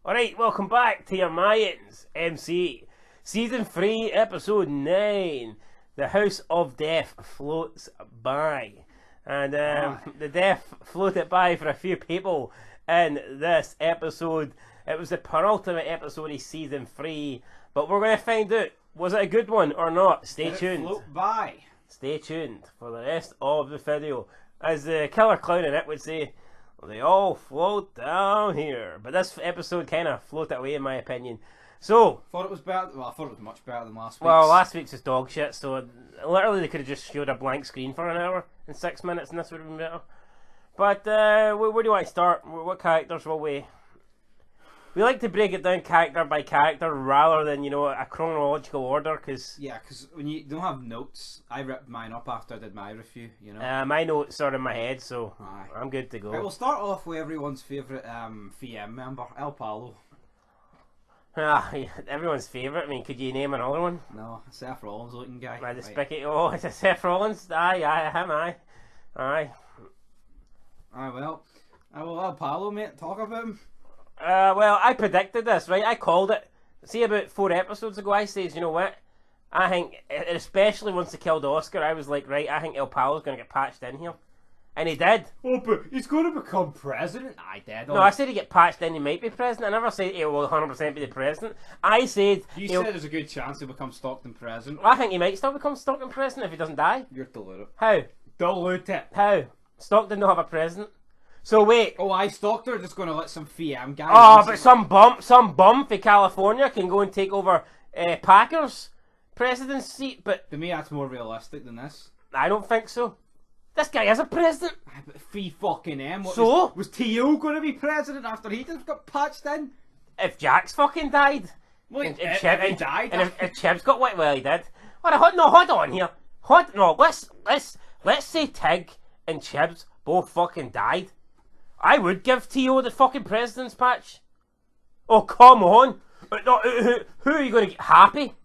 Alright, welcome back to your Mayans MC. Season 3, Episode 9. The House of Death floats by. And the death floated by for a few people in this episode. It was the penultimate episode of Season 3. But we're going to find out, was it a good one or not? Stay tuned. Float by. Stay tuned for the rest of the video. As the killer clown in it would say, they all float down here. But this episode kind of floated away in my opinion. So, Thought it was better. Well, I thought it was much better than last week's. well, last week's was dog shit, so literally they could have just showed a blank screen for an hour and 6 minutes and this would have been better. But, where do you want to start? What characters will we... We like to break it down character by character rather than, a chronological order, because... Yeah, because when you don't have notes, I ripped mine up after I did my review, my notes are in my head, so Aye. I'm good to go. Right, we'll start off with everyone's favourite VM member, El Palo. Everyone's favourite. I mean, could you name another one? No, Seth Rollins looking guy. The Spiky. Oh, it's a Seth Rollins. Aye, him, aye. Aye, well, El Palo, mate, talk about him. Well, I predicted this, right? I called it. See, about 4 episodes ago, I said, you know what? I think, especially once they killed Oscar, I was like, right, I think El Palo's going to get patched in here. And he did. Oh, but he's going to become president? I did. No, I said he'd get patched in, he might be president. I never said he will 100% be the president. I said... You said there's a good chance he'll become Stockton president. I think he might still become Stockton president if he doesn't die. You're deluded. How? Deluded. How? Stockton don't have a president. So wait. Oh, Stockton are just going to let some VM guy... Oh, but some bum for California can go and take over Packers' president's seat, but... To me, that's more realistic than this. I don't think so. This guy is a president. But free fucking M. So? Was T.O. going to be president after he just got patched in? If Jax fucking died. Wait, if he died? And if Chib's got wet, well, he did. Hold on here. Let's say Tig and Chibs both fucking died. I would give T.O. the fucking president's patch. Oh, come on. Who are you going to get? Happy?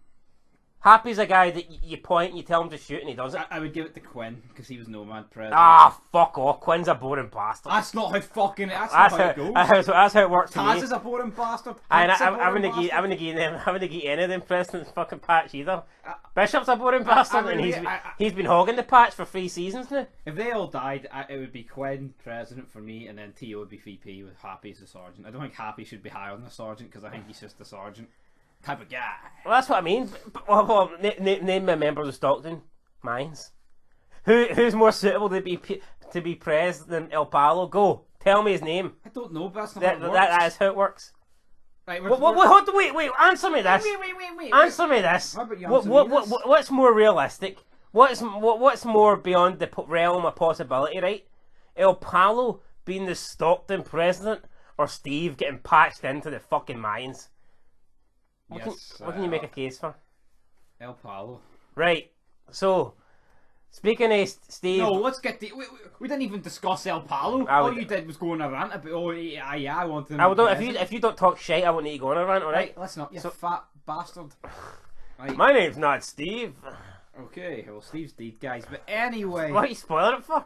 Happy's a guy that you point and you tell him to shoot and he does it. I would give it to Quinn because he was Nomad president. Ah, fuck off. Quinn's a boring bastard. That's not how fucking. That's not how it goes. That's how it works. Taz is a boring bastard. I wouldn't give any of them presidents fucking patch either. Bishop's a boring bastard and he's been hogging the patch for 3 seasons now. If they all died, it would be Quinn president for me, and then T.O. would be VP with Happy as the sergeant. I don't think Happy should be higher than the sergeant because I think he's just the sergeant type of guy. Well, that's what I mean. Well, name my members of Stockton. Mines. Who's more suitable to be pres than El Palo? Go. Tell me his name. I don't know, but that's not how it works. That is how it works. Right, wait, answer me this. Wait. Answer me this. How about you answer me this? What's more realistic? What's more beyond the realm of possibility, right? El Palo being the Stockton president or Steve getting patched into the fucking Mayans? What can you make a case for? El Palo. Right. So, speaking of Steve... No, let's get the... We didn't even discuss El Palo. All you did was go on a rant about, I wanted him if you don't talk shit, I won't need to go on a rant, alright? Right, let's not, you fat bastard. Right. My name's not Steve. Okay, well, Steve's dead, guys. But anyway... What are you spoiling it for?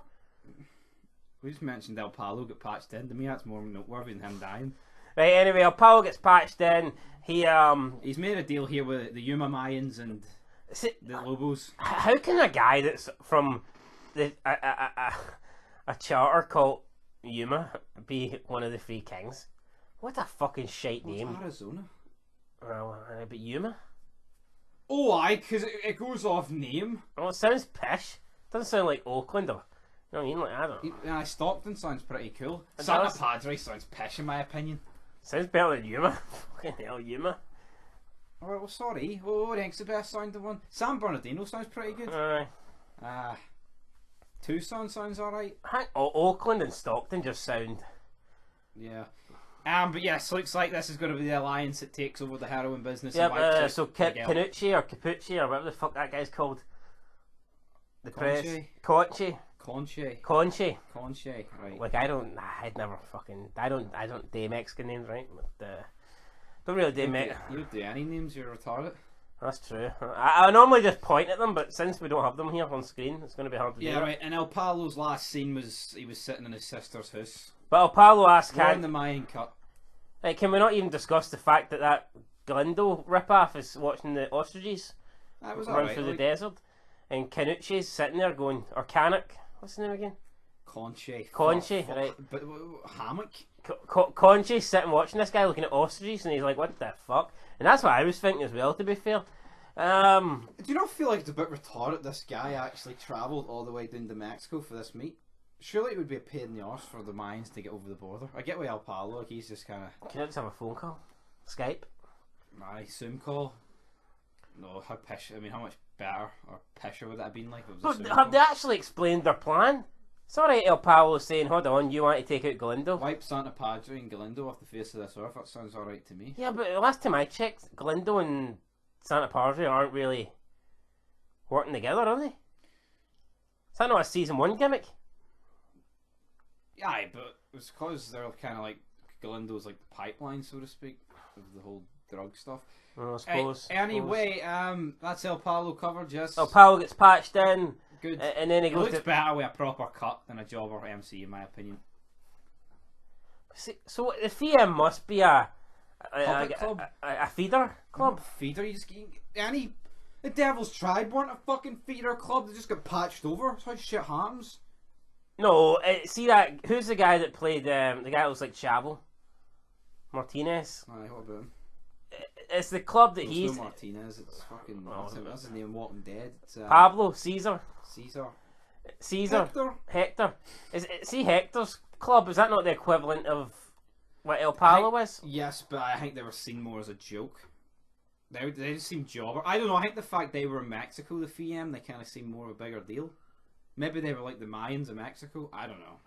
We just mentioned El Palo got patched in. To me, that's more noteworthy than him dying. Right, anyway, El Palo gets patched in. He's made a deal here with the Yuma Mayans and the Lobos. How can a guy that's from a charter called Yuma be one of the 3 kings? What a fucking shite name. It's Arizona. Well, but Yuma? Oh, because it goes off name. Well, it sounds pish. Doesn't sound like Oakland or... You know what I mean? Like, I don't know. Stockton sounds pretty cool. It Santa does. Padre sounds pish in my opinion. Sounds better than Yuma. Fucking hell, Yuma. Oh, well, sorry. What think's the best sounding one? San Bernardino sounds pretty good. Aye. Tucson sounds alright. Oakland and Stockton just sound... Yeah. But yes, looks like this is going to be the alliance that takes over the heroin business. Yeah, so Canucci or Capucci or whatever the fuck that guy's called. The press. Conche. Right. Like I'd never fucking. I don't do Mexican names, right? But, don't really do Mexican. You don't do any names, you're retarded. That's true. I normally just point at them, but since we don't have them here on screen, it's going to be hard to do. Yeah, right. And El Palo's last scene was he was sitting in his sister's house. But El Palo asked, "Can in the Mayan cut?" Like, can we not even discuss the fact that Galindo ripoff is watching the ostriches That was run alright. through the desert, and Canucci's sitting there going, or Canuck, what's his name again? Conche, right? But hammock. Conche's sitting watching this guy looking at ostriches, and he's like, "What the fuck?" And that's what I was thinking as well. To be fair, do you not feel like it's a bit retarded? This guy actually travelled all the way down to Mexico for this meet. Surely it would be a pain in the arse for the Mayans to get over the border. I get with El Palo, like he's just kind of. Can I just have a phone call, Skype? My Zoom call. No, how pish. I mean, how much better or pisher would that have been like? If it was a But Zoom have call? they actually explained their plan? It's alright, El Palo saying, "Hold on, you want to take out Galindo?" Wipe Santa Padre and Galindo off the face of this earth. That sounds alright to me. Yeah, but the last time I checked, Galindo and Santa Padre aren't really working together, are they? Is that not a season 1 gimmick? Yeah, but it's because they're kind of like Galindo's like the pipeline, so to speak, of the whole drug stuff. I suppose. Anyway, that's El Palo covered. Yes. El Palo gets patched in, Good. and then he It goes looks to. better with a proper cut than a jobber MC, in my opinion. See, so the VM must be a Puppet club? a feeder club. Feeder, you just the Devil's Tribe weren't a fucking feeder club. They just got patched over. That's how shit happens. No, see that? Who's the guy that played the guy that looks like Chavo? Martinez. Aye, what about him? It's the club that It's he's no Martinez. It's fucking. That's his name. Walking Dead. It's, Pablo Caesar. Caesar. Hector. See Hector's club? Is that not the equivalent of what El Palo is? Yes, but I think they were seen more as a joke. They just seemed jobber. I don't know. I think the fact they were in Mexico, the FEM, they kind of seemed more of a bigger deal. Maybe they were like the Mayans of Mexico. I don't know.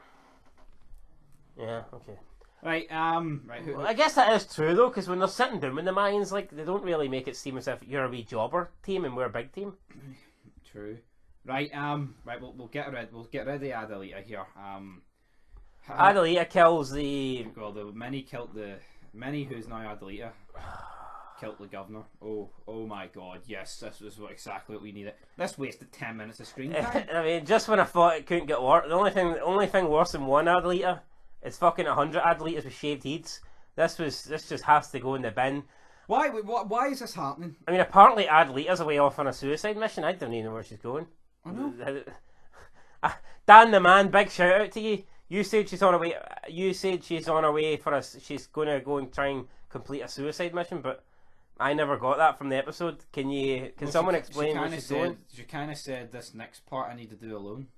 Yeah. Okay. Right. Right. Well, I guess that is true though, because when they're sitting down with the Mayans, like they don't really make it seem as if you're a wee jobber team and we're a big team. True. Right. Right. We'll get rid of Adelita here. Adelita kills the. Well, the many who's now Adelita killed the governor. Oh my God! Yes, this was exactly what we needed. This wasted 10 minutes of screen time. I mean, just when I thought it couldn't get worse, the only thing worse than one Adelita is fucking 100 Adelitas with shaved heads. This just has to go in the bin. Why is this happening? I mean, apparently Adelita's away off on a suicide mission. I don't even know where she's going. I know. Dan the man, big shout out to you. You said she's on her way. You said she's on her way for us. She's going to go and try and complete a suicide mission, but I never got that from the episode. Can someone explain where she's going? She kind of said this next part I need to do alone.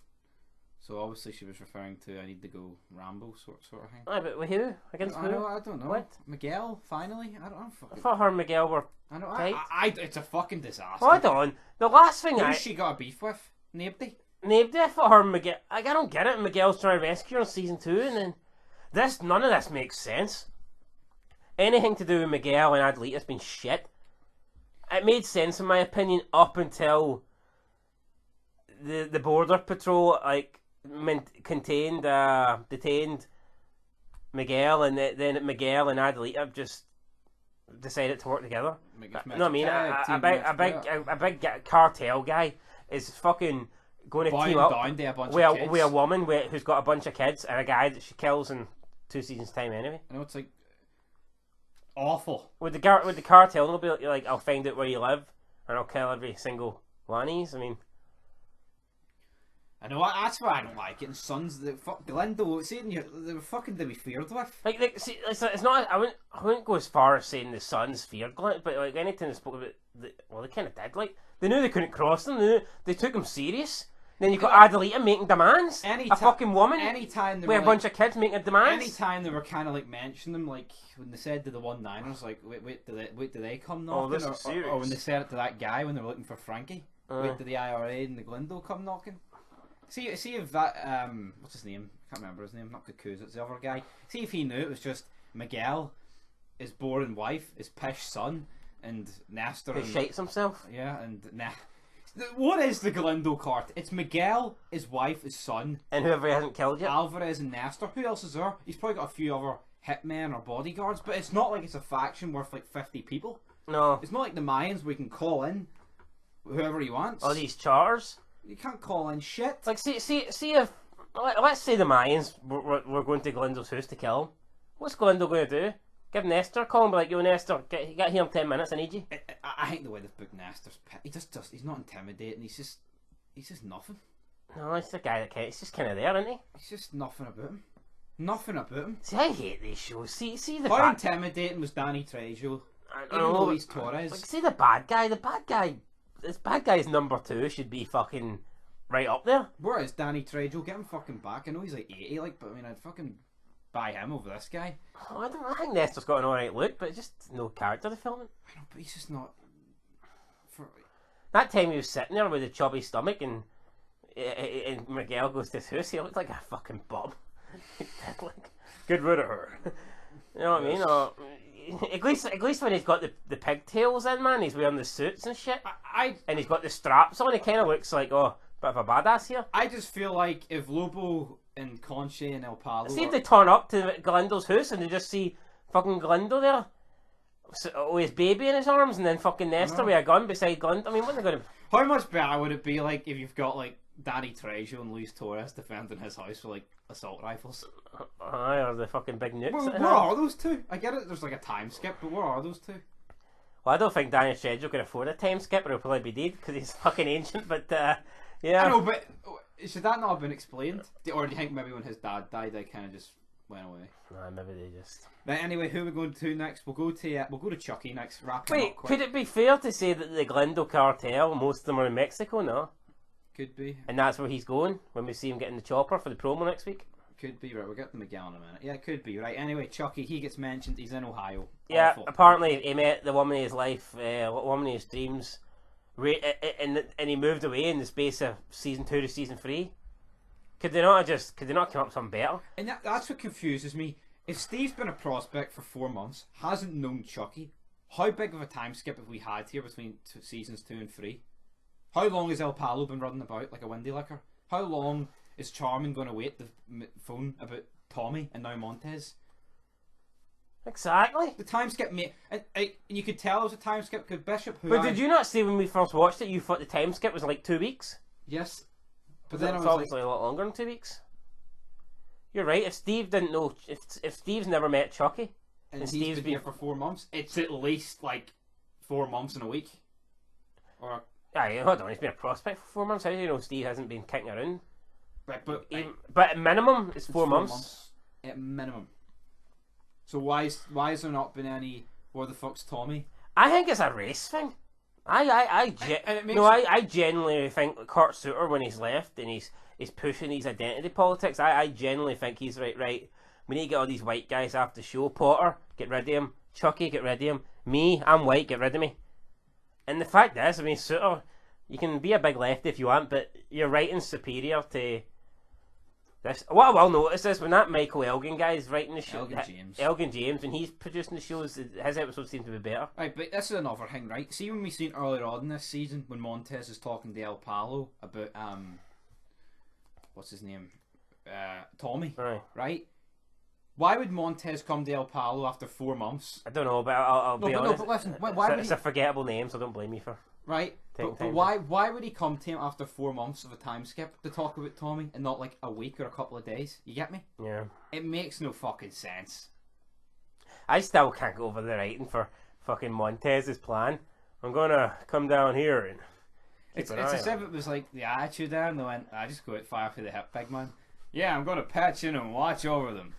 So obviously she was referring to I need to go Rambo sort of thing. Aye, but with who? Against who? I don't know. What? Miguel, finally? I don't know. I thought her and Miguel were. I know. tight. It's a fucking disaster. Hold on. The last thing Who's she got a beef with? Nobody. I thought her and Miguel. I don't get it. Miguel's trying to rescue her in season 2, and then none of this makes sense. Anything to do with Miguel and Adelita's been shit. It made sense in my opinion up until the border patrol detained Miguel, and then Miguel and Adelita just decided to work together. No, I mean a big cartel guy is fucking going to team up with a woman who's got a bunch of kids and a guy that she kills in 2 seasons time anyway. I know, it's like awful. With the cartel, they'll be like, I'll find out where you live and I'll kill every single one of these. I mean, I know, that's why I don't like it. And Sons, Galindo, they were fucking to be feared with. See, it's not. I wouldn't go as far as saying the Sons feared Galindo, but like anytime they spoke about, they kind of did. Like they knew they couldn't cross them. They took them serious. Then you got Adelita making demands. A fucking woman. Anytime with a bunch of kids making demands. Anytime they were kind of like mentioning them, like when they said to the 1-9ers, like wait, do they come knocking? Or when they said it to that guy when they were looking for Frankie, wait, do the IRA and the Galindo come knocking? See if that what's his name? I can't remember his name. Not Cuckoo's, it's the other guy. See if he knew it was just Miguel, his boring wife, his pish son, and Nestor. Who shites himself. Yeah, and what is the Galindo cart? It's Miguel, his wife, his son, and whoever he hasn't killed yet. Alvarez and Nestor. Who else is there? He's probably got a few other hitmen or bodyguards, but it's not like it's a faction worth like 50 people. No, it's not like the Mayans where you can call in whoever he wants. All these charters. You can't call in shit. Like, see if let's say the Mayans were going to Galindo's house to kill him. What's Galindo going to do? Give Nestor a call and be like, yo, Nestor, get here in 10 minutes, I need you. I think the way they've booked Nestor's he's not intimidating, he's just nothing. No, it's the guy that he's just kind of there, isn't he? He's just nothing about him. Nothing about him. See, I hate these shows. See the How intimidating was Danny Trejo? Even Luis Torres. Like, see the bad guy. This bad guy's number 2 should be fucking right up there. Where is Danny Trejo? Get him fucking back. I know he's like 80, like, but I mean, I'd fucking buy him over this guy. Oh, I think Nestor's got an alright look, but just no character to film it. I know, but he's just not. That time he was sitting there with a chubby stomach and Miguel goes to his house, he looked like a fucking bum. Like, get rid of her. You know what I mean? Or, at least when he's got the pigtails in, man, he's wearing the suits and shit. And he's got the straps on, he kind of looks like, oh, bit of a badass here. I just feel like if Lobo and Conche and El Palo... See if they turn up to Galindo's house and they just see fucking Galindo there with his baby in his arms and then fucking Nestor with a gun beside Galindo. I mean, what are they going to... How much better would it be like if you've got like Danny Trejo and Luis Torres defending his house with like assault rifles? Aye, or the fucking big nukes. Where are those two? I get it, there's like a time skip, but where are those two? Well, I don't think Danny Trejo can afford a time skip, or he'll probably be dead because he's fucking ancient, but yeah. I know, but should that not have been explained? Or do you think maybe when his dad died, they kind of just went away? Nah, maybe they just... But anyway, who are we going to next? We'll go to Chucky next. Wait, could it be fair to say that the Galindo cartel, most of them are in Mexico, no? Could be. And that's where he's going when we see him getting the chopper for the promo next week? Could be, right. We'll get the Miguel in a minute. Yeah, it could be, right. Anyway, Chucky, he gets mentioned. He's in Ohio. Yeah, Awful. Apparently he met the woman of his life, woman of his dreams, and he moved away in the space of season 2 to season 3. Could they not come up with something better? And that's what confuses me. If Steve's been a prospect for 4 months, hasn't known Chucky, how big of a time skip have we had here between seasons 2 and 3? How long has El Palo been running about like a windy licker? How long is Charmin going to wait the phone about Tommy and now Montez? Exactly. The time skip, mate. And you could tell it was a time skip because Bishop... Did you not say when we first watched it, you thought the time skip was like 2 weeks? Yes. But then it's obviously a lot longer than 2 weeks. You're right. If Steve didn't know... If Steve's never met Chucky... And Steve's been here for 4 months, it's at least like 4 months in a week. Or... Aye, hold on, he's been a prospect for 4 months. How do you know Steve hasn't been kicking around? But at minimum, it's 4 months. At minimum. So why has there not been any? Where the fuck's Tommy? I think it's a race thing. I genuinely think Kurt Sutter, when he's left and he's pushing these identity politics, I genuinely think he's right. We need to get all these white guys after the show. Potter, get rid of him. Chucky, get rid of him. Me, I'm white, get rid of me. And the fact is, I mean, Sutter, you can be a big lefty if you want, but your writing's superior to this. What I will notice is when that Michael Elgin guy is writing the show, Elgin James, when he's producing the shows, his episodes seem to be better. Right, but this is another thing, right? See, when we seen earlier on in this season, when Montez is talking to El Palo about what's his name, Tommy, right? Why would Montez come to El Palo after 4 months? I don't know, but I'll be honest. No, but listen, why it's a forgettable name, so don't blame me for. Right, but why would he come to him after 4 months of a time skip to talk about Tommy and not like a week or a couple of days? You get me? Yeah. It makes no fucking sense. I still can't go over the writing for fucking Montez's plan. I'm gonna come down here and. It's as if it was like the attitude there, and they went, "I just go at fire for the hip, big man." Yeah, I'm gonna patch in and watch over them.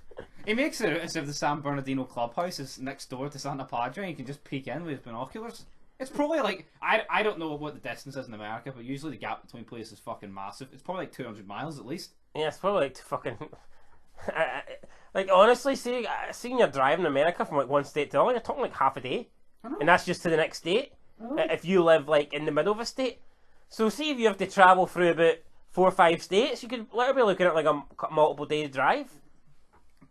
He makes it as if the San Bernardino clubhouse is next door to Santa Padre and you can just peek in with his binoculars. It's probably like, I don't know what the distance is in America, but usually the gap between places is fucking massive. It's probably like 200 miles at least. Yeah, it's probably like fucking... like, honestly, seeing you're driving in America from like one state to another, you're talking like half a day. And that's just to the next state. If you live like in the middle of a state. So see if you have to travel through about 4 or 5 states, you could literally be looking at like a multiple days drive.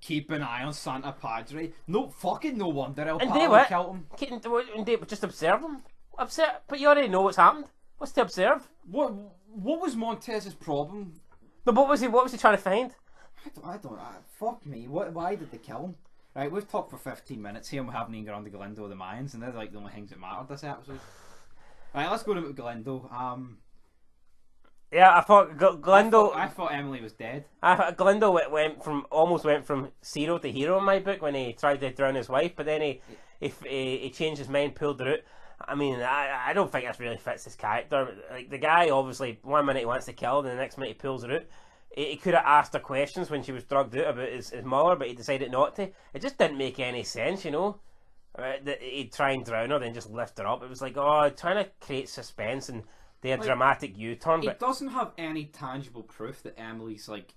Keep an eye on Santa Padre. No wonder El Palo killed him. And just observe them. But you already know what's happened. What's to observe? What was Montez's problem? No, what was he trying to find? I don't. Fuck me. Why did they kill him? Right, we've talked for 15 minutes here and we haven't even got on to Galindo or the Mayans, and they're like the only things that mattered this episode. Right, let's go to Galindo. Yeah, I thought Glendale. I thought Emily was dead. Glendale almost went from zero to hero in my book when he tried to drown his wife, but then he changed his mind, pulled the route. I mean, I don't think this really fits his character. Like, the guy, obviously, one minute he wants to kill, and the next minute he pulls the route. He could have asked her questions when she was drugged out about his mother, but he decided not to. It just didn't make any sense, you know. That he'd try and drown her, then just lift her up. It was like, trying to create suspense and do a dramatic U-turn. It doesn't have any tangible proof that Emily's like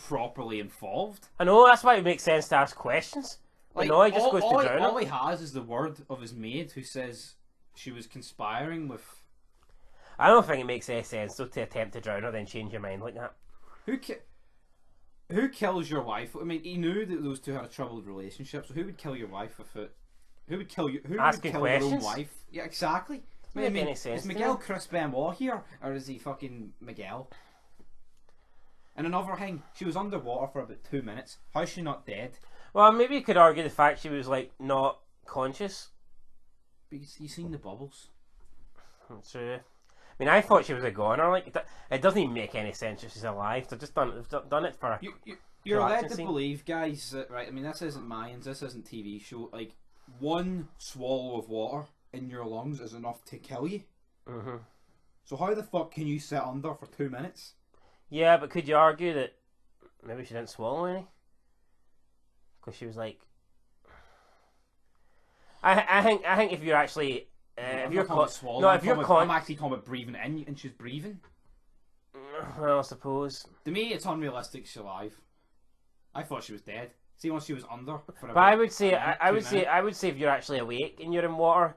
properly involved. I know, that's why it makes sense to ask questions. Like, no, he just goes to drown her. All he has is the word of his maid who says she was conspiring with... I don't think it makes any sense, though, to attempt to drown her, then change your mind like that. Who kills your wife? I mean, he knew that those two had a troubled relationship, so who would kill your wife if it... Who would kill your own wife? Yeah, exactly. I mean, is Miguel Chris Benoit here, or is he fucking Miguel? And another thing, she was underwater for about 2 minutes. How's she not dead? Well, maybe you could argue the fact she was, like, not conscious. Because you seen the bubbles. True. I mean, I thought she was a goner. Like, it doesn't even make any sense if she's alive. They've just done it for. You're led to believe, guys, that, right? I mean, this isn't Mayans. This isn't TV show. Like, one swallow of water in your lungs is enough to kill you. Mm-hmm. So how the fuck can you sit under for 2 minutes? Yeah, but could you argue that maybe she didn't swallow any? Because she was like, I think if you're actually if you're I'm actually talking about breathing in, and she's breathing. Well, I suppose. To me, it's unrealistic she's alive. I thought she was dead. See, once she was under. But I would say if you're actually awake and you're in water,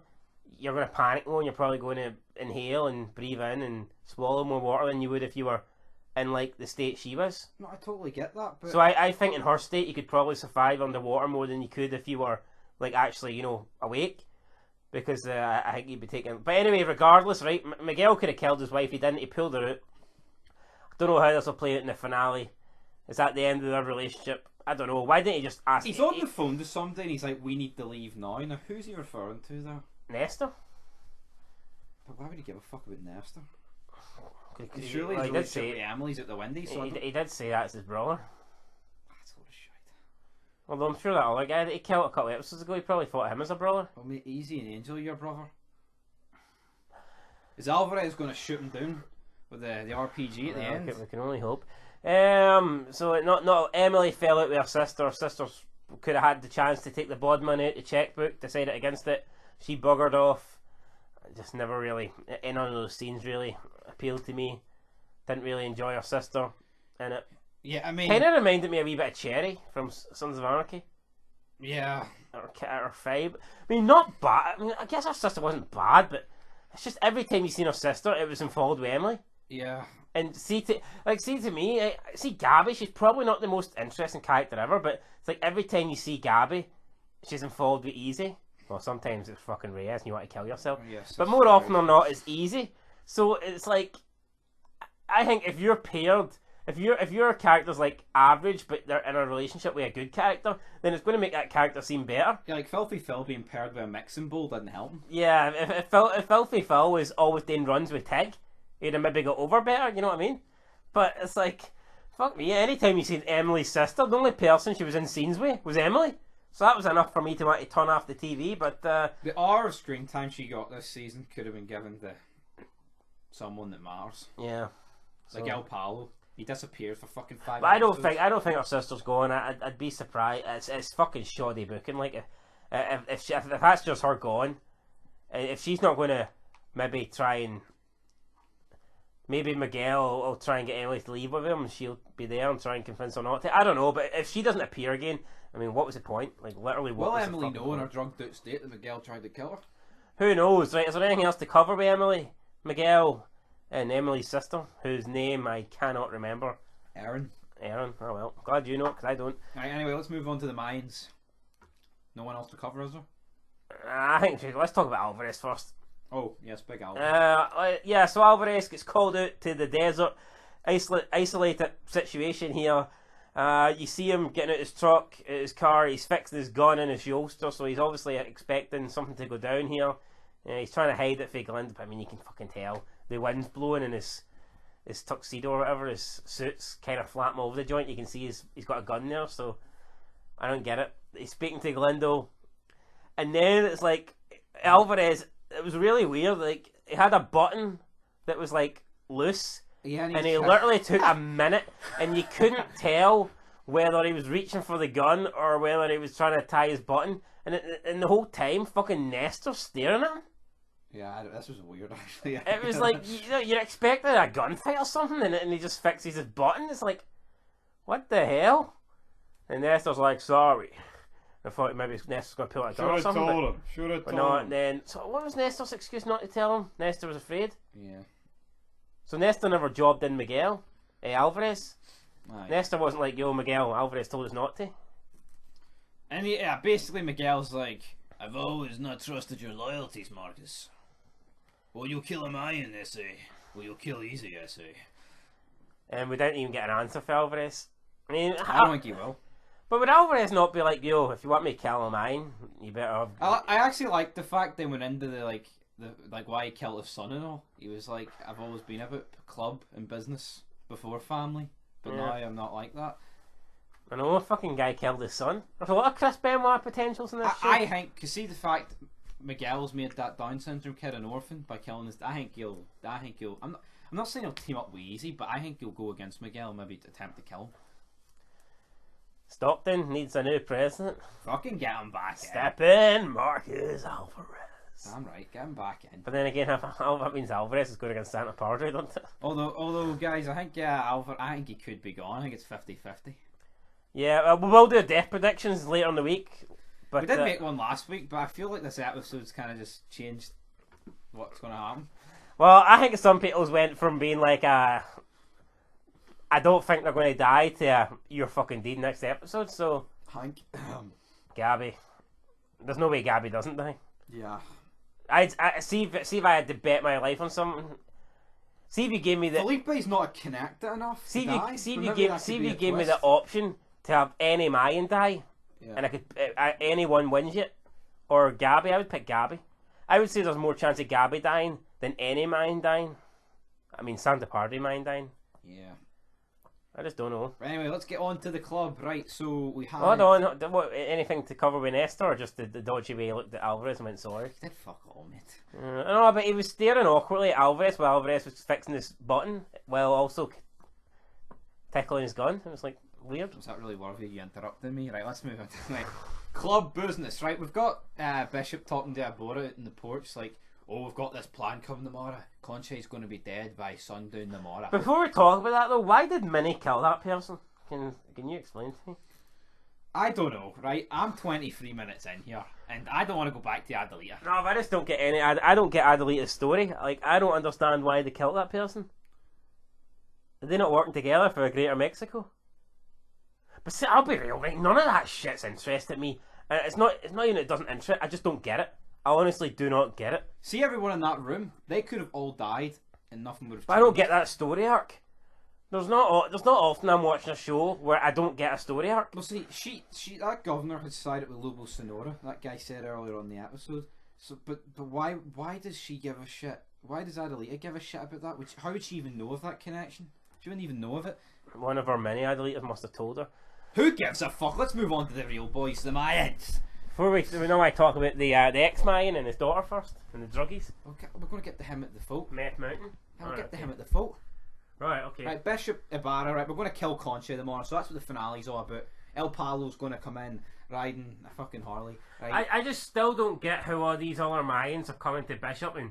you're going to panic more, and you're probably going to inhale and breathe in and swallow more water than you would if you were in, like, the state she was. No, I totally get that. But... So I think in her state you could probably survive underwater more than you could if you were, like, actually, you know, awake. Because I think he'd be taking... But anyway, regardless, right, Miguel could have killed his wife. He didn't. He pulled her out. I don't know how this will play out in the finale. Is that the end of their relationship? I don't know. Why didn't he just ask... He's on the phone to somebody and he's like, we need to leave now. Now, who's he referring to there? Nestor? But why would he give a fuck about Nestor? Surely his relationship with Emily's at the Wendy's. So he did say that's his brother. That's a lot of shit. Although I'm sure that other guy that he killed a couple of episodes ago, he probably thought him as a brother. Well, mate, Easy and Angel, your brother. Is Alvarez going to shoot him down with the RPG at the end? We can only hope. So not Emily fell out with her sister. Her sister could have had the chance to take the Bodman out the checkbook, decided against it. She buggered off. Just never really, in one of those scenes really appealed to me. Didn't really enjoy her sister in it. Yeah, I mean, kind of reminded me a wee bit of Cherry from Sons of Anarchy. Yeah. Or Five. I mean, not bad. I mean, I guess her sister wasn't bad, but it's just every time you seen her sister, it was involved with Emily. Yeah. And see to me, see Gabby, she's probably not the most interesting character ever, but it's like every time you see Gabby, she's involved with Easy. Well, sometimes it's fucking Reyes and you want to kill yourself. Yes, but more often than not, it's Easy. So it's like, I think if you're paired, if your character's like average, but they're in a relationship with a good character, then it's going to make that character seem better. Yeah, like Filthy Phil being paired with a mixing bowl didn't help him. Yeah, if Filthy Phil was always doing runs with Tig, he'd have maybe got over better, you know what I mean? But it's like, fuck me, anytime you seen Emily's sister, the only person she was in scenes with was Emily. So that was enough for me to want to turn off the TV, but... the hour of screen time she got this season could have been given to someone that matters. Yeah. Like El Palo. He disappeared for fucking 5 But episodes. I don't think her sister's going. I'd be surprised. It's fucking shoddy booking. Like, if that's just her going, if she's not going to maybe try and... Maybe Miguel will try and get Emily to leave with him and she'll be there and try and convince her not to. I don't know, but if she doesn't appear again... I mean, what was the point? Like, literally, what was the Emily know in her drugged out state that Miguel tried to kill her? Who knows, right? Is there anything else to cover with Emily? Miguel and Emily's sister, whose name I cannot remember. Erin. Oh well, glad you know, because I don't. Right, anyway, let's move on to the Mayans. No one else to cover, is there? I think let's talk about Alvarez first. Oh, yes, big Alvarez. Yeah, so Alvarez gets called out to the desert, isolated situation here. You see him getting out his truck, his car, he's fixing his gun in his holster, so he's obviously expecting something to go down here. He's trying to hide it for Glenda, but I mean, you can fucking tell. The wind's blowing and his his tuxedo or whatever, his suit's kind of flapping over the joint. You can see he's got a gun there, so I don't get it. He's speaking to Glendo, and then it's like Alvarez. It was really weird. Like he had a button that was like loose, and he literally took a minute, and you couldn't tell whether he was reaching for the gun or whether he was trying to tie his button. And the whole time, fucking Nestor's staring at him. Yeah, this was weird, actually. It was like, you're expecting a gunfight or something, and he just fixes his button. It's like, what the hell? And Nestor's like, sorry. I thought maybe Nestor's going to pull out a gun or something. Should have told him. Then, so what was Nestor's excuse not to tell him? Nestor was afraid? Yeah. So Nestor never jobbed in Miguel, Alvarez. Aye. Nestor wasn't like, yo, Miguel, Alvarez told us not to. And yeah, basically Miguel's like, I've always not trusted your loyalties, Marcus. Will you kill a Mayan, they say. Will you kill Easy, I say. And we didn't even get an answer for Alvarez. I mean, I don't think he will. But would Alvarez not be like, yo, if you want me to kill a Mayan, you better... I actually like the fact they went into the why he killed his son and all. He was like, I've always been about club and business before family, but now I'm not like that. I know, a fucking guy killed his son. There's a lot of Chris Benoit potentials in this show. I think, cause see the fact Miguel's made that Down syndrome kid an orphan by killing his. I think he'll. I'm not saying he'll team up with Easy, but I think he'll go against Miguel and maybe attempt to kill him. Stockton needs a new president. Fucking get him back in. Step in, Marcus Alvarez. I'm right, get him back in. But then again, that means Alvarez is going against Santa Padre, doesn't it? Although guys, I think I think he could be gone. I think it's 50-50. Yeah, we will do death predictions later in the week. But we did make one last week, but I feel like this episode's kind of just changed what's going to happen. Well, I think some people's went from being like I don't think they're going to die to you're fucking dead next episode. So Hank, Gabby, there's no way Gabby doesn't die. Yeah. I see if I had to bet my life on something. See if you gave me the Felipe's not connected enough. See if you gave me the option to have any Mayan die, and I could anyone wins it, or Gabby. I would pick Gabby. I would say there's more chance of Gabby dying than any Mayan dying. I mean, Santa Padre Mayan dying. Yeah. I just don't know. But anyway, let's get on to the club. Right, so we have... Hold on, what, anything to cover with Nestor, or just the dodgy way he looked at Alvarez and went sorry? He did fuck all, mate. No, but he was staring awkwardly at Alvarez while Alvarez was fixing his button, while also tickling his gun. It was like, weird. Was that really worthy you interrupting me? Right, let's move on to the club business. Right, we've got Bishop talking to Abora in the porch, like, oh, we've got this plan coming tomorrow. Conche's going to be dead by sundown tomorrow. Before we talk about that though, why did Minnie kill that person? Can you explain to me? I don't know, right? I'm 23 minutes in here, and I don't want to go back to Adelita. No, I just don't get any. I don't get Adelita's story. Like, I don't understand why they killed that person. Are they not working together for a Greater Mexico? But see, I'll be real, right? None of that shit's interested me. And it's not even it doesn't interest. I just don't get it. I honestly do not get it. See everyone in that room? They could have all died, and nothing would have changed. But I don't get that story arc. There's not often I'm watching a show where I don't get a story arc. Well, see, she that governor had sided with Lobo Sonora. That guy said earlier on the episode. So, but why does she give a shit? Why does Adelita give a shit about that? How would she even know of that connection? She wouldn't even know of it. One of her many Adelitas must have told her. Who gives a fuck? Let's move on to the real boys, the Mayans. Before we know, I talk about the ex-Mayan and his daughter first, and the druggies. Okay, we're going to get to him at the folk. Meth Mountain. We'll get to him at the folk. Right, okay. Right, Bishop Ibarra, right, we're going to kill Concha tomorrow, so that's what the finale's all about. El Palo's going to come in riding a fucking Harley. Right? I just still don't get how all these other Mayans are coming to Bishop and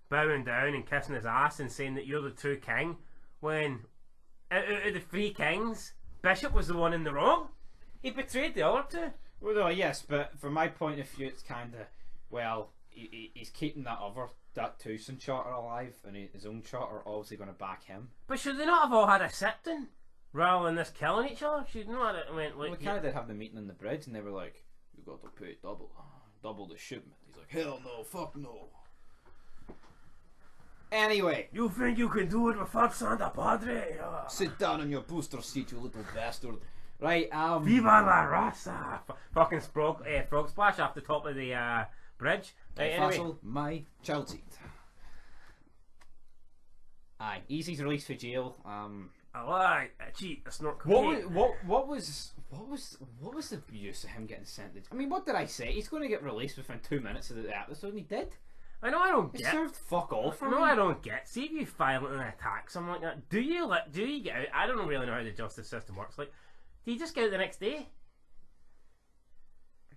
bowing down and kissing his ass and saying that you're the true king, when out of the three kings, Bishop was the one in the wrong. He betrayed the other two. Well, no, yes, but from my point of view, it's kind of, well, he's keeping that Tucson charter alive, and his own charter obviously going to back him. But should they not have all had a sit-down rather than this killing each other? Should not have went like. Well, they kind of did have the meeting on the bridge, and they were like, "You got to pay double the shipment." He's like, "Hell no, fuck no." Anyway, you think you can do it without Santa Padre? Sit down on your booster seat, you little bastard. Right, Viva la raza! Fucking frog splash off the top of the bridge. Right, anyway. My child seat. Aye, Easy's released for jail. I lie, I cheat, I snort cocaine. What was the abuse of him getting sentenced? I mean, what did I say? He's going to get released within 2 minutes of the episode, and he did. I know, I don't get. It served fuck all for me. No, I don't get. See if you violently attack someone like that, do you get out? I don't really know how the justice system works. Like, do you just get out the next day?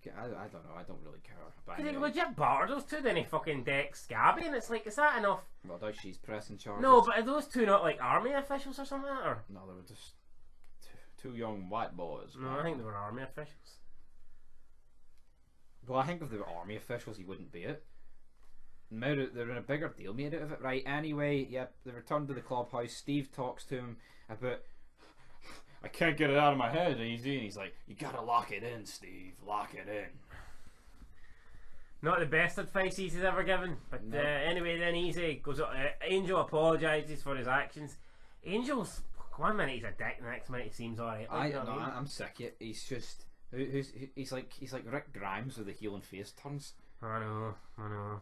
I don't know. I don't really care. Because he legit barred those two, then he fucking decks Gabby, and it's like, is that enough? Well, does she's pressing charges? No, but are those two not like army officials or something? Or no, they were just two young white boys. No, I think they were army officials. Well, I think if they were army officials, he wouldn't be it. Now they're in a bigger deal made out of it, right? Anyway, yep, they return to the clubhouse. Steve talks to him about, I can't get it out of my head, Easy. And he's like, you gotta lock it in, Steve. Lock it in. Not the best advice he's ever given. But no. Anyway, then Easy goes. Angel apologises for his actions. Angel's, one minute he's a dick, the next minute he seems alright. Like, I'm sick of it. He's just, he's like Rick Grimes with the heel and face turns. I know.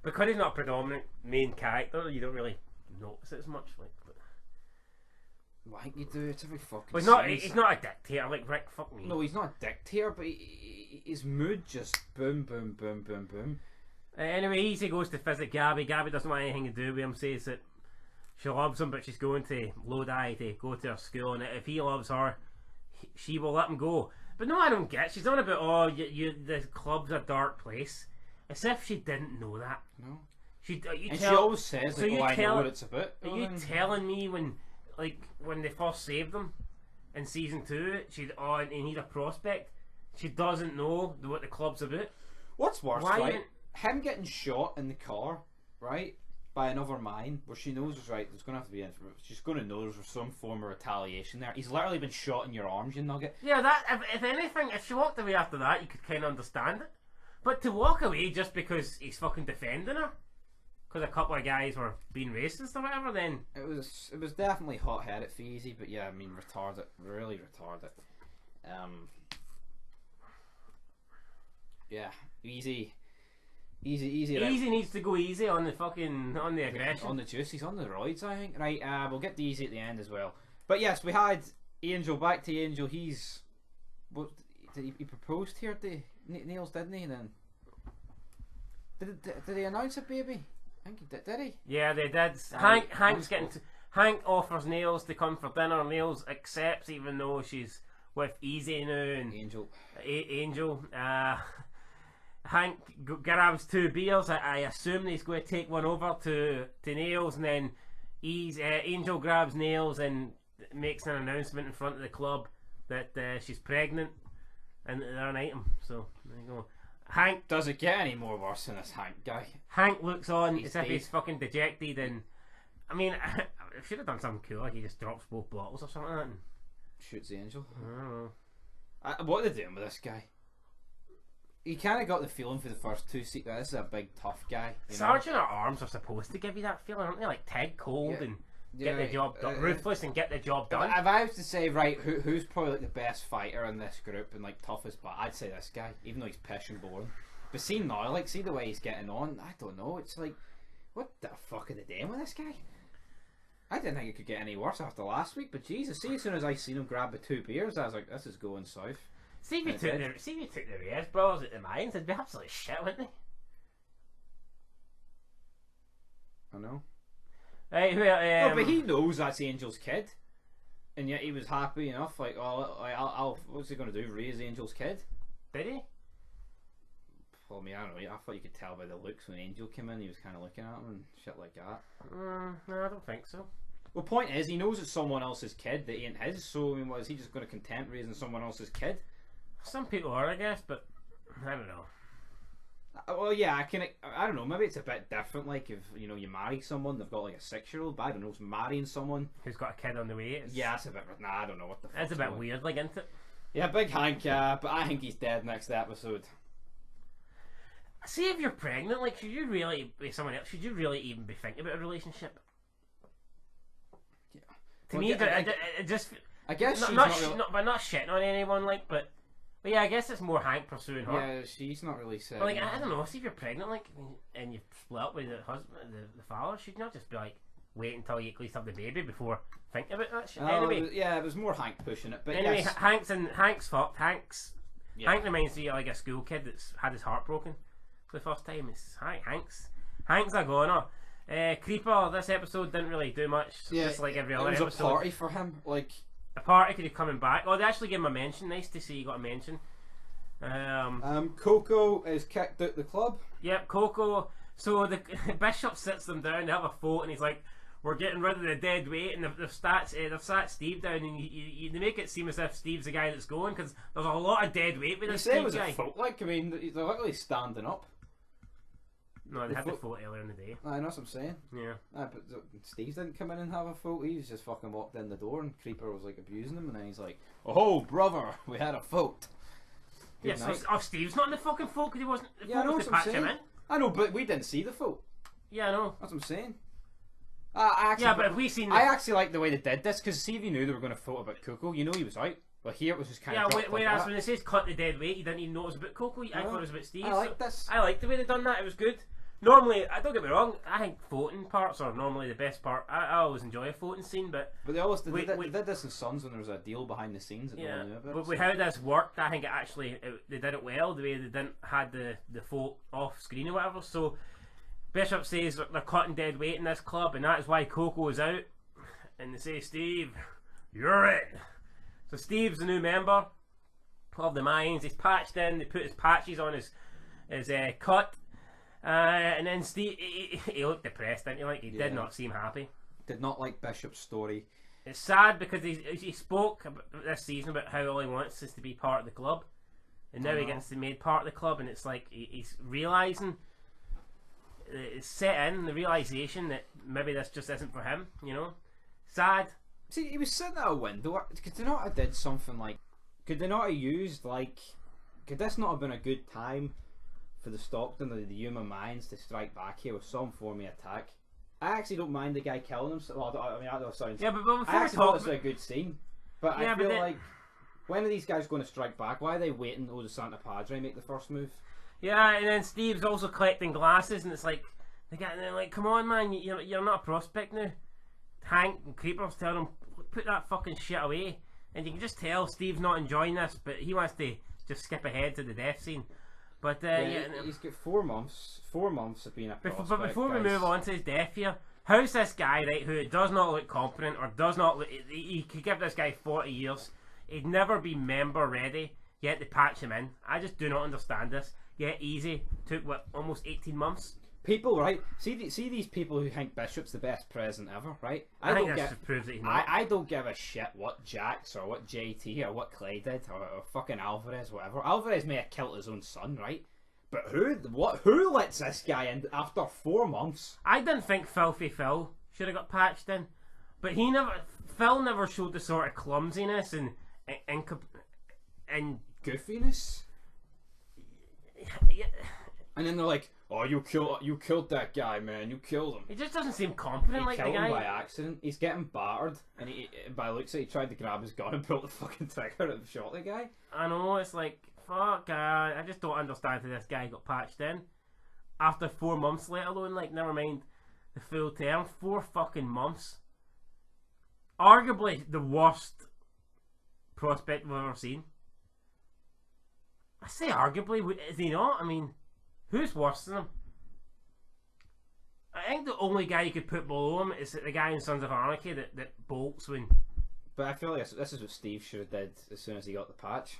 Because he's not a predominant main character, you don't really notice it as much. Like, but I think you do. It's every fucking. But he's not a dictator like Rick. Fuck me. No, he's not a dictator, but his mood just boom, boom, boom, boom, boom. Anyway, Easy goes to visit Gabby. Gabby doesn't want anything to do with him. Says that she loves him, but she's going to Lodi to go to her school, and if he loves her, she will let him go. But no, I don't get. She's on about the club's a dark place. As if she didn't know that. No. She always says, like, I know what it's about. Are you telling me when they first saved him in season 2, and he's a prospect, she doesn't know what the club's about? What's worse, right? Him getting shot in the car, right, by another mine, where she knows, right, there's going to have to be, she's going to know there's some form of retaliation there. He's literally been shot in your arms, you nugget. Yeah, that, if anything, if she walked away after that, you could kind of understand it. But to walk away just because he's fucking defending her, because a couple of guys were being racist or whatever, then it was definitely hot-headed for Easy, but yeah, I mean, retarded, really retarded. Yeah, Easy needs to go easy on the aggression, on the juice. He's on the roids, I think. Right, we'll get to Easy at the end as well. But yes, we had Angel. Back to Angel. He proposed here to Niels, didn't he? Then did he announce a baby? I think he did he? Yeah, they did. Hank offers Niels to come for dinner. Niels accepts, even though she's with Easy now and Angel. Hank grabs 2 beers. I assume he's going to take one over to Niels, and then Angel grabs Niels and makes an announcement in front of the club that she's pregnant. And they're an item, so there you go. Hank, does it get any more worse than this Hank guy? Hank looks on as if he's fucking dejected, and I mean, I should have done something cool, like he just drops both bottles or something like that and shoots the Angel. I don't know. What are they doing with this guy? He kind of got the feeling for the first 2 seasons. This is a big tough guy. Sergeant at Arms are supposed to give you that feeling, aren't they? Like Ted Cold and get the job done, ruthless and get the job done. If I was to say, right, who's probably like the best fighter in this group and like toughest, but I'd say this guy, even though he's pish and boring. But see now, like, see the way he's getting on, I don't know, it's like, what the fuck are they doing with this guy? I didn't think it could get any worse after last week, but Jesus, see, as soon as I seen him grab the 2 beers, I was like, this is going south. See if you took the Reyes brothers at the Mayans, they'd be absolutely shit, wouldn't they? I know. Right, well, no, but he knows that's Angel's kid, and yet he was happy enough. Like, I'll what's he going to do? Raise Angel's kid? Did he? Well, I mean, I don't know. I thought you could tell by the looks when Angel came in. He was kind of looking at him and shit like that. No, I don't think so. Well, point is, he knows it's someone else's kid that ain't his. So, I mean, what is he just going to content raising someone else's kid? Some people are, I guess, but I don't know. Well, yeah, I don't know, maybe it's a bit different, like if, you know, you marry someone, they've got like a 6-year-old, but I don't know, it's marrying someone who's got a kid on the way. Yeah, that's a bit, I don't know what the fuck. It's a bit weird, like, isn't it? Yeah, big Hank, but I think he's dead next episode. See, if you're pregnant, like, should you really, with someone else, should you really even be thinking about a relationship? Yeah. To me, it just... I guess not shitting on anyone, like, but But yeah, I guess it's more Hank pursuing her. Yeah, she's not really saying. Like, I don't know, see if you're pregnant, like, and you split up with the husband, the father, should not just be like, wait until you at least have the baby before thinking about that shit. Anyway. It was more Hank pushing it. But anyway, yes. Hank's fucked. Hank reminds me of like a school kid that's had his heart broken for the first time. It's Hank's a goner. Creeper, this episode didn't really do much. Just like every other episode. It was a party for him. Like a party could have coming back. Oh, they actually gave him a mention. Nice to see he got a mention. Coco is kicked out the club. Yep, Coco. So the Bishop sits them down. They have a vote, and he's like, "We're getting rid of the dead weight." And they've sat Steve down, and they make it seem as if Steve's the guy that's going, because there's a lot of dead weight with this Steve guy. You say it was a vote, like, I mean, they're literally standing up. No, they had the vote earlier in the day. I know what I'm saying. Yeah. But Steve didn't come in and have a vote. He was just fucking walked in the door, and Creeper was like abusing him, and then he's like, "Oh, brother, we had a vote." Yes, Steve's not in the fucking vote because he wasn't. The I know what I'm saying. I know, but we didn't see the vote. Yeah, I know. That's what I'm saying. But if we seen, I actually like the way they did this, because see, if you knew they were going to vote about Coco, you know he was out. But here it was just kind of. Yeah, whereas when it says cut the dead weight, you didn't even know it was about Coco. I thought it was about Steve. I like this. I liked the way they done that. It was good. Normally, I don't get me wrong, I think voting parts are normally the best part. I always enjoy a voting scene, but they always did this in Sons when there was a deal behind the scenes. Yeah, but with how this worked, I think they did it well. The way they didn't had the vote off screen or whatever. So Bishop says they're cutting dead weight in this club, and that is why Coco is out. And they say, "Steve, you're it." So Steve's the new member of the Mayans. He's patched in. They put his patches on his cut. And then Steve, he looked depressed, didn't he? Like he did not seem happy. Did not like Bishop's story. It's sad because he spoke this season about how all he wants is to be part of the club, and now he gets to be made part of the club, and it's like he's realizing, it's set in the realization that maybe this just isn't for him. You know, sad. See, he was sitting at a window. Could they not have did something like? Could they not have used like? Could this not have been a good time for the Stockton or the Yuma Mines to strike back here with some form of attack? I actually don't mind the guy killing him. Well, I mean, I know it sounds. Yeah, but before I actually thought this was a good scene. But I feel like, when are these guys going to strike back? Why are they waiting until the Santa Padre make the first move? Yeah, and then Steve's also collecting glasses, and it's like they're like, "Come on, man, you're not a prospect now." Hank and Creeper's telling him, "Put that fucking shit away," and you can just tell Steve's not enjoying this, but he wants to just skip ahead to the death scene. But he's got 4 months. 4 months of being a prospect. But before we move on to his death here, how's this guy, right, who does not look competent or does not look, he could give this guy 40 years, he'd never be member ready, yet they patch him in. I just do not understand this. Yeah, easy. Took almost 18 months. People, right? See these people who think Bishop's the best president ever, right? I think this just proves that he's not. I don't give a shit what Jax or what JT or what Clay did or fucking Alvarez, whatever. Alvarez may have killed his own son, right? But who lets this guy in after 4 months? I didn't think Filthy Phil should have got patched in, but Phil never showed the sort of clumsiness and goofiness. Yeah. And then they're like, "Oh, you killed that guy, man. You killed him." He just doesn't seem confident like the guy. He killed him by accident. He's getting battered, and by looks like he tried to grab his gun and pull the fucking trigger and shot the guy. I know, it's like, fuck, God. I just don't understand how this guy got patched in after 4 months, let alone, like, never mind the full term. 4 fucking months. Arguably the worst prospect we've ever seen. I say arguably, is he not? I mean, who's worse than him? I think the only guy you could put below him is the guy in Sons of Anarchy that bolts when. But I feel like this is what Steve should have did as soon as he got the patch.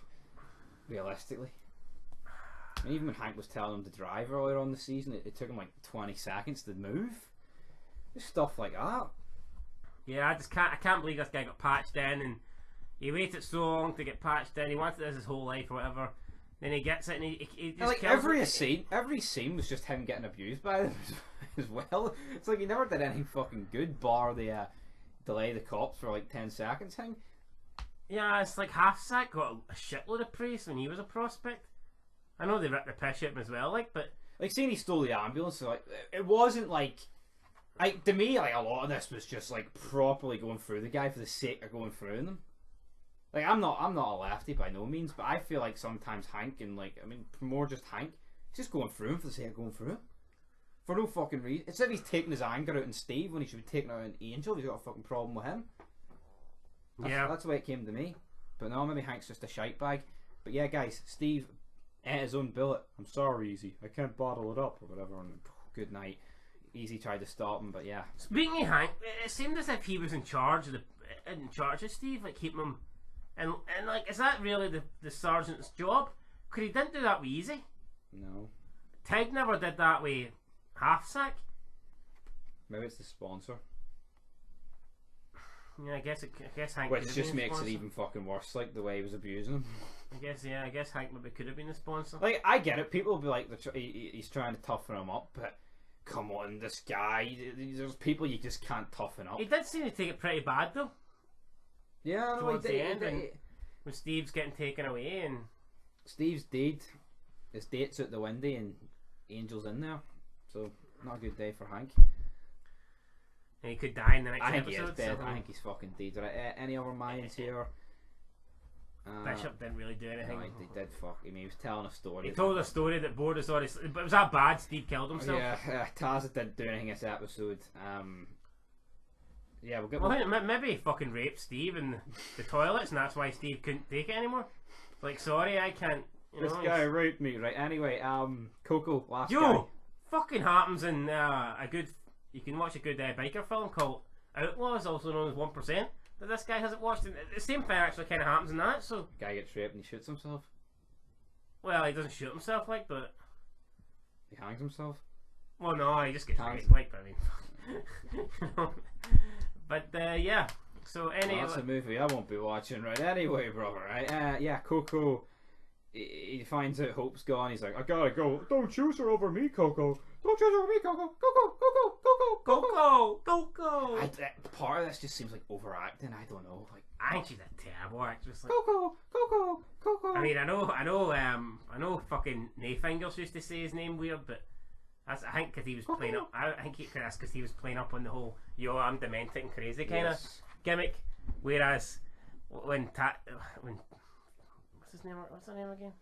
Realistically, and even when Hank was telling him to drive earlier on the season, it took him like 20 seconds to move. Just stuff like that. Yeah, I can't believe this guy got patched in, and he waited so long to get patched in. He wanted this his whole life or whatever. Then he gets it, and he just like every scene was just him getting abused by them as well. It's like he never did anything fucking good, bar the delay the cops for like 10 seconds thing. Yeah, it's like Half-Sack got a shitload of praise when he was a prospect. I know they ripped the piss out of him as well, but like seeing he stole the ambulance, so like it wasn't like to me, like a lot of this was just like properly going through the guy for the sake of going through them. Like, I'm not a lefty by no means, but I feel like sometimes Hank and more just Hank, he's just going through him for the sake of going through him. For no fucking reason. It's if he's taking his anger out on Steve when he should be taking it out on Angel. He's got a fucking problem with him. That's the way it came to me. But no, maybe Hank's just a shite bag. But yeah, guys, Steve ate his own bullet. I'm sorry, Easy. I can't bottle it up or whatever. And good night. Easy tried to stop him, but yeah. Speaking of Hank, it seemed as if he was in charge of Steve, like keeping him. And like, is that really the sergeant's job? Because he didn't do that with Easy. No. Tig never did that with Half Sack. Maybe it's the sponsor. Yeah, I guess Hank. Which just makes it even fucking worse, like the way he was abusing him. I guess Hank maybe could have been the sponsor. Like, I get it. People will be like, he's trying to toughen him up, but come on, this guy. There's people you just can't toughen up. He did seem to take it pretty bad though. Yeah, towards the end, when Steve's getting taken away and Steve's dead. His date's out the window and Angel's in there. So, not a good day for Hank. And he could die in the next episode. I think he is dead. I think he's fucking dead. Right? Any other Mayans here? Bishop didn't really do anything. No, he did fuck him. He was telling a story. He told a story that bored us all. But it was that bad. Steve killed himself. Yeah, Taz didn't do anything this episode. Yeah, we'll get. Well, maybe he fucking raped Steve in the toilets, and that's why Steve couldn't take it anymore. Like, sorry, I can't. This guy raped me, right? Anyway, Coco, last guy. Yo, fucking happens in you can watch a good biker film called Outlaws, also known as 1%. But this guy hasn't watched it. The same thing actually kind of happens in that. So guy gets raped and he shoots himself. Well, he doesn't shoot himself, like, but he hangs himself. Well, no, he just gets raped, like. But I mean, but yeah. So anyway, that's a movie I won't be watching, right? Anyway, brother, right? Yeah, Coco. He finds out Hope's gone. He's like, I gotta go. Don't choose her over me, Coco. Don't choose her over me, Coco. Coco. Part of this just seems like overacting. I don't know. Like, I think she's a terrible actress. Like, Coco. I mean, I know. Fucking Nayfingers used to say his name weird, but I think because he was playing up. I think that's because he was playing up on the whole "yo, I'm demented and crazy" kind of gimmick. Whereas when what's her name again?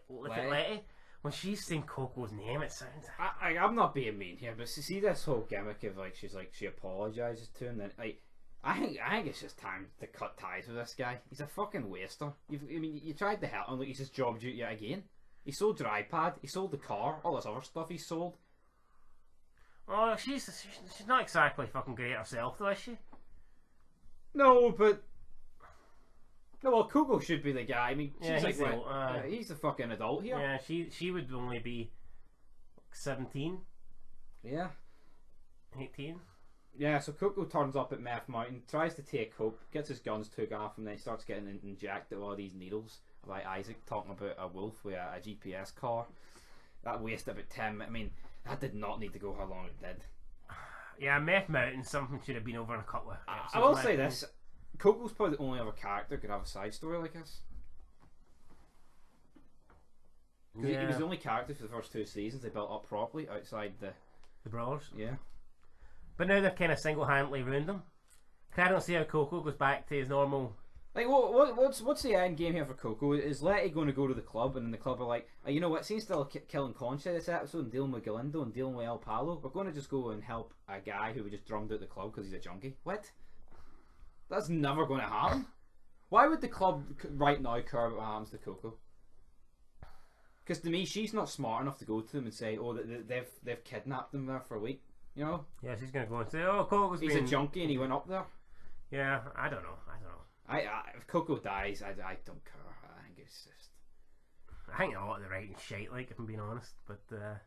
Letty. When she's saying Coco's name, it sounds. I'm not being mean here, but see this whole gimmick of like she apologizes to him. Then like I think it's just time to cut ties with this guy. He's a fucking waster. You tried to help him. Look, he's just jobbed you yet again. He sold your iPad. He sold the car. All this other stuff he sold. Oh, she's not exactly fucking great herself, though, is she? No, but. No, well, Coco should be the guy. I mean, she's he's the fucking adult here. Yeah, she would only be 17. Yeah. 18. Yeah, so Coco turns up at Meth Mountain, tries to take Hope, gets his guns took off, and then he starts getting injected with all these needles. Like Isaac talking about a wolf with a GPS car. That wasted about 10 minutes. I mean, that did not need to go how long it did. Yeah, Meth Mountain, something should have been over in a couple of episodes. I will say this. Coco's probably the only other character who could have a side story like this. Because he was the only character for the first 2 seasons they built up properly outside the brawlers. Yeah. But now they've kind of single-handedly ruined him. Cause I don't see how Coco goes back to his normal. Like, what's the end game here for Coco? Is Letty going to go to the club, and then the club are like, you know what? Since still killing Concha this episode and dealing with Galindo and dealing with El Palo, we're going to just go and help a guy who we just drummed out the club because he's a junkie. What? That's never going to happen. Why would the club right now care about what happens to Coco? Because to me, she's not smart enough to go to them and say, "Oh, they've kidnapped them there for a week." You know? Yeah, she's going to go and say, "Oh, Coco's he's a junkie and he went up there." Yeah, I don't know. If Coco dies, I don't care. I think it's just. I think a lot of the writing shite, like, if I'm being honest, but it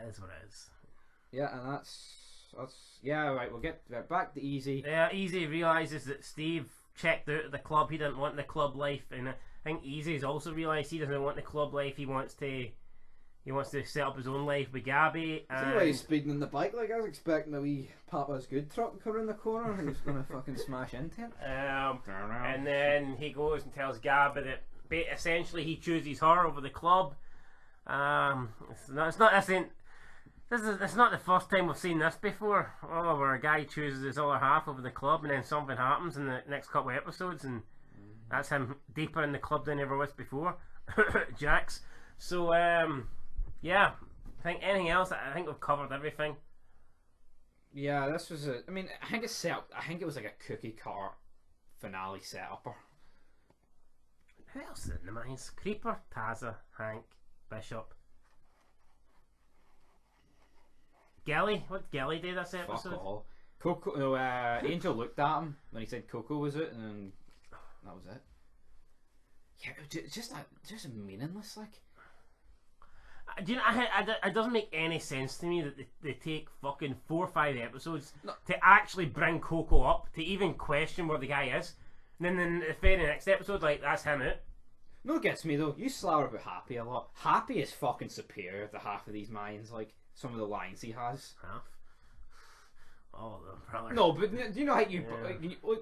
is what it is. Yeah, and that's yeah, right, we'll get back to Easy. Yeah, Easy realises that Steve checked out of the club. He didn't want the club life, and I think Easy's also realised he doesn't want the club life. He wants to set up his own life with Gabby. See why he's speeding on the bike? Like, I was expecting a wee Papa's Good truck coming in the corner and he's gonna fucking smash into it. And then he goes and tells Gabby that essentially he chooses her over the club. This is not the first time we've seen this before. Oh, where a guy chooses his other half over the club, and then something happens in the next couple of episodes, and that's him deeper in the club than he ever was before. Jax. So, yeah. I think anything else? I think we've covered everything. Yeah, this was I mean, I think it's set up. I think it was like a cookie cutter finale setup. Who else is in the Mayans? Creeper, Taza, Hank, Bishop. Gelly? What did Gelly do this episode? Fuck all. Coco. No, Angel looked at him when he said Coco was it, and then that was it. Yeah, just meaningless, like. Do you know? It doesn't make any sense to me that they take fucking 4 or 5 episodes to actually bring Coco up, to even question where the guy is, and then in the very next episode, like, that's him out. No, it gets me though. You slander about Happy a lot. Happy is fucking superior to half of these Mayans, like some of the lines he has. Half? All of them, probably. No, but do you know how you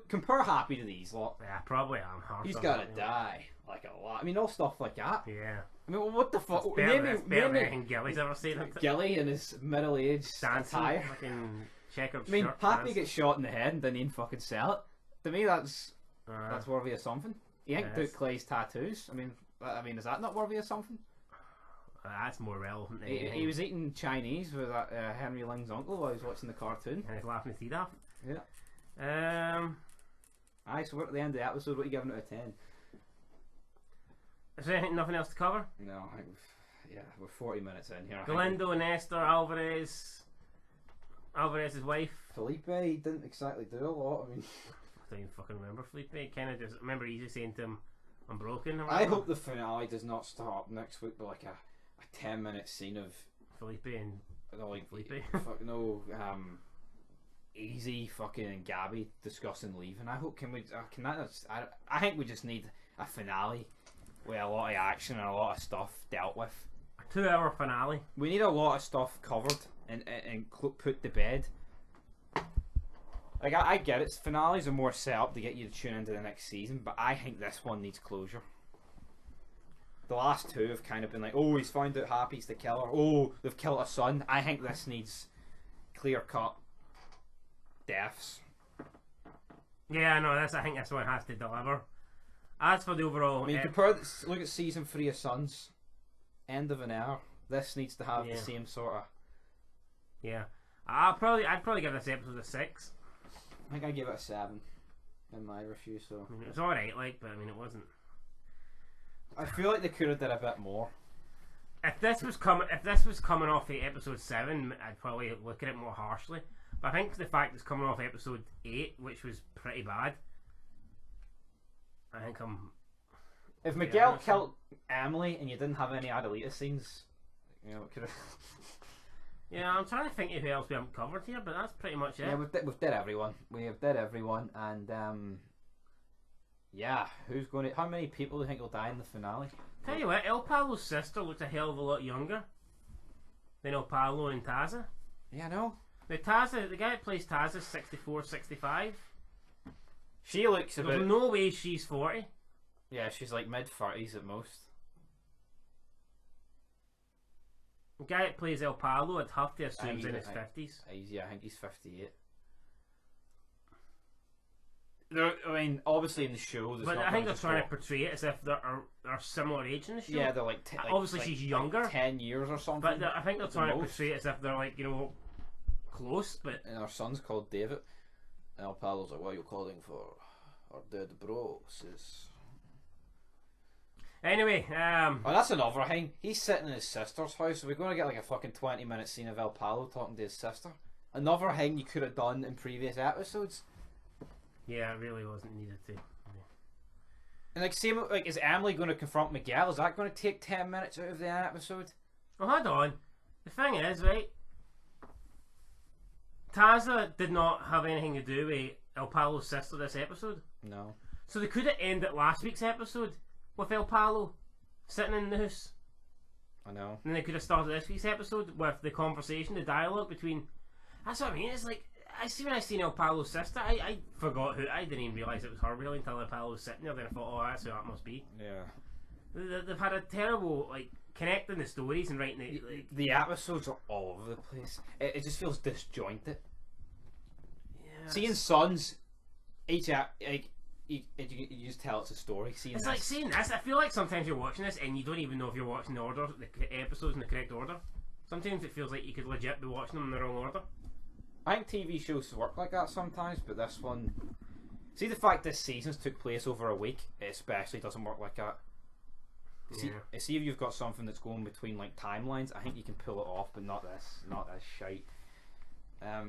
compare Happy to these lot? Yeah, probably am. He's gotta die, like a lot. I mean, all stuff like that. Yeah. I mean, what the fuck? Better than anything Gilly's ever seen. Gilly in his middle-aged attire. Fucking checkered I mean, shirt, Happy gets shot in the head and didn't even fucking sell it. To me, that's worthy of something. You think Duke Clay's tattoos? I mean, is that not worthy of something? That's more relevant than he was eating Chinese with Henry Ling's uncle while he was watching the cartoon. And he's laughing his teeth off. Yeah. Aye, so we're at the end of the episode. What are you giving it out of 10? Is there nothing else to cover? No, I think we're 40 minutes in here. Galindo and Esther, Alvarez's wife. Felipe didn't exactly do a lot. I mean, I don't even fucking remember Felipe. Kind of just remember easy saying to him, "I'm broken." I hope the finale does not start next week with like a 10-minute scene of Felipe and Felipe. Easy fucking and Gabby discussing leaving. I hope I think we just need a finale with a lot of action and a lot of stuff dealt with. A 2-hour finale. We need a lot of stuff covered and put to bed. Like I get it. Finales are more set up to get you to tune into the next season, but I think this one needs closure. The last 2 have kind of been like, oh, he's found out Happy's the killer. Oh, they've killed a son. I think this needs clear-cut deaths. Yeah, no, I think this one has to deliver. As for the overall, I mean, look at season 3 of Sons. End of an hour. This needs to have the same sort of. Yeah, I'd probably give this episode a 6. I think I give it a 7 in my review. So I mean, it was alright, like, but I mean, it wasn't. I feel like they could have done a bit more. If this was coming off the episode 7, I'd probably look at it more harshly. But I think the fact it's coming off episode 8, which was pretty bad, I think If Miguel killed Emily and you didn't have any Adelita scenes, you know, it could have. Yeah, I'm trying to think of who else we haven't covered here, but that's pretty much it. Yeah, we've did everyone. We have did everyone, and yeah, who's going to? How many people do you think will die in the finale? Tell you what, El Palo's sister looks a hell of a lot younger than El Palo and Taza. Yeah, I know. The guy that plays Taza is 64, 65. She looks There's no way she's 40. Yeah, she's like mid-30s at most. The guy that plays El Palo, I'd have to assume he's in his 50s. Yeah, I think he's 58. I mean, obviously in the show, but I think they're trying to portray it as if they're similar age in the show. Yeah, they're like obviously she's younger, like 10 years or something. But I think they're trying to portray it as if they're like, you know, close. But and our son's called David. And El Palo's like, what are you calling for? Our dead bro says. Anyway, oh, that's another thing. He's sitting in his sister's house. So we're going to get like a fucking 20-minute scene of El Palo talking to his sister. Another thing you could have done in previous episodes. Yeah, it really wasn't needed to. Yeah. And like, is Emily going to confront Miguel? Is that going to take 10 minutes out of the episode? Well, hold on. The thing is, right? Taza did not have anything to do with El Palo's sister this episode. No. So they could have ended last week's episode with El Palo sitting in the house. I know. And then they could have started this week's episode with the conversation, the dialogue between. That's what I mean. It's like when I seen El Palo's sister, I forgot who. I didn't even realise it was her really until El Palo was sitting there. Then I thought, oh, that's who that must be. Yeah. They've had a terrible connecting the stories and writing it. Like, the episodes are all over the place. It just feels disjointed. Yeah. Seeing Sons, each like you just tell it's a story. Seeing it's this. like seeing this. I feel like sometimes you're watching this and you don't even know if you're watching the episodes in the correct order. Sometimes it feels like you could legit be watching them in the wrong order. I think TV shows work like that sometimes, but this one. See, the fact this season's took place over a week, it especially doesn't work like that. See if you've got something that's going between like timelines, I think you can pull it off, but not this shite.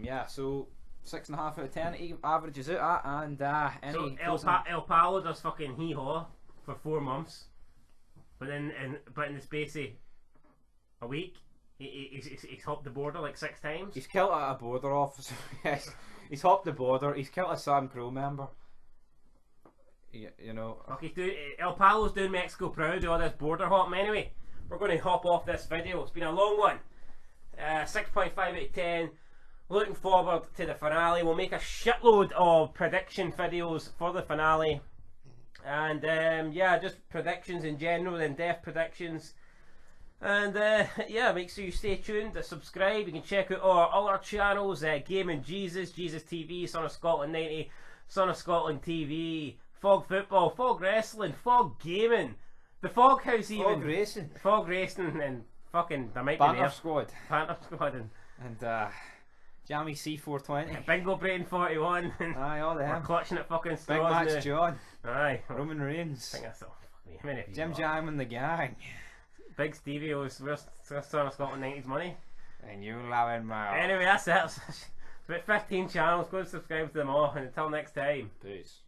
Yeah, so 6.5 out of 10 he averages it at, and any so El Palo does fucking hee-haw for 4 months, but in the space of a week, he's hopped the border like 6 times. He's killed a border officer. Yes, he's hopped the border. He's killed a Sam crew member. You know. Okay, El Palo's doing Mexico proud with all this border hopping. Anyway, we're going to hop off this video. It's been a long one. 6.5 out of 10. Looking forward to the finale. We'll make a shitload of prediction videos for the finale, and yeah, just predictions in general and death predictions. And yeah, make sure you stay tuned, subscribe. You can check out all our channels, Gaming Jesus TV, Son of Scotland 90, Son of Scotland TV, Fog Football, Fog Wrestling, Fog Gaming, the Fog House even, Fog Racing, and fucking there might be Panther Squad, and Jammy C420, Bingo Brain 41, and aye, all them. We're clutching at fucking straws. Big Max John, aye, Roman Reigns, I think that's all. Jim Jam and the gang. Big Stevie was Son of Scotland 90's money. And you loving my. Anyway, that's it. It's about 15 channels. Go and subscribe to them all. And until next time. Peace.